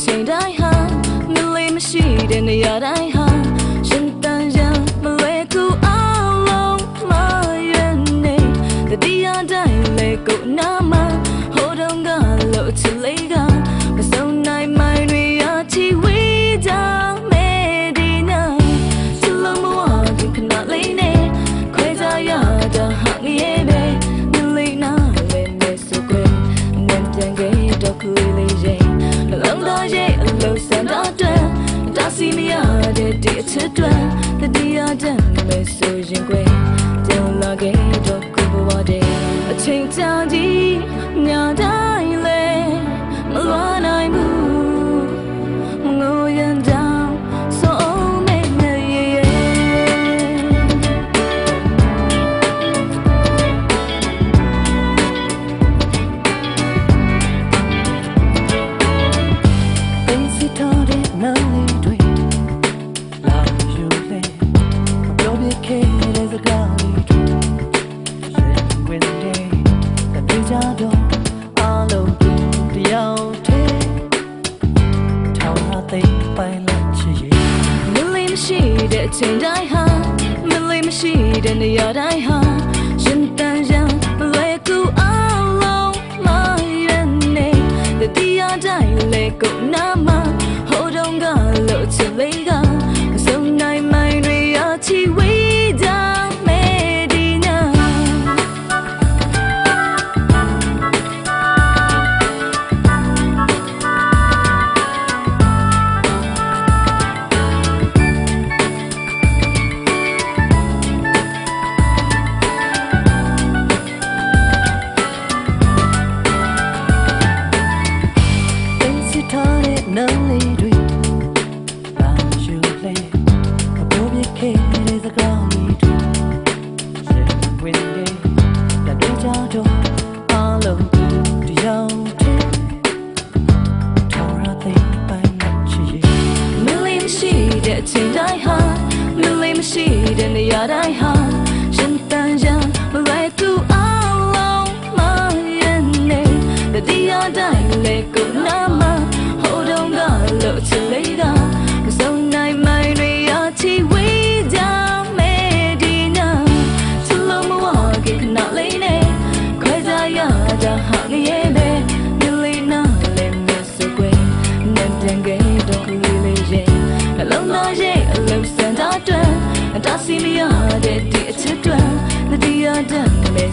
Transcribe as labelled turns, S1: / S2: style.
S1: ချိန်တိုင်းဟာမလေးမရှိတဲ့နေရာတိုင်းဟာရှင်တန်ရန်မလွယ်ကူအောင်လုံးမရွေးနေတတိယတိုင်းလေကိုနာမဟိုတုန်းကလို့ချစ်လေးကမဆုံးနိုင်မှတွေရချီဝေးကြမယ်ဒီနာချစ်လို့မဝခင်ခဏလေးနဲ့ခွဲကြရတာဟာငရဲပဲမလေးနာလည်းနေဆိုကြနေပြန်ကြတော့ကူလေးရင်နှလုံးသားရဲ့အလုံးစံတော့တာစီမရတဲ့ဒီအချစ်တွေတတိယတန်းပဲဆိုရင်ကွယ်ပြန်လာခဲ့တော့ကိုဘဝတဲ့အချိန်ကြာကြီးညတိုင်းလေမလွားနိုင်ဘူးမငိုရင်တောင်ဆိုအောင်နဲ့မရှိတဲ့အချိန်တိုင်းဟာမလေးမရှိတဲ့နေရာတိုင်းဟာရှင်တန်ရန်လွယ်ကူအောင်လုံးမရွေးနေတတိယတိုင်းလေကိုနာမဟိုတုန်းကလို့ချစ်လေးကမဆုံးနိုင်မှတွေရချီဝေးကြမယ်ဒီနာ能力对，把手累，不必看的高一对，是为的，但对家中阿龙的要求，突然得白了起，没力气的情代哈，没力气的你要代哈，圣诞节没来顾阿龙马人呢，的第二代来顾那么。လို့ချစ်လေးကမဆုံးနိုင်မှတွေရချီဝေးကြမယ်ဒီနာချစ်လို့မဝခင်ခဏလေးနဲ့ခွဲကြရတာဟာငရဲပဲမြလေးနာလည်းမဆိုကွယ်နဲ့ပြန်ခဲ့တော့ကူလေးရဲ့နှလုံးသားရဲ့အလုံးစံတာတွန်းတာစီမရတဲ့ဒီအချစ်တွန်းတတိယတန်းနဲ့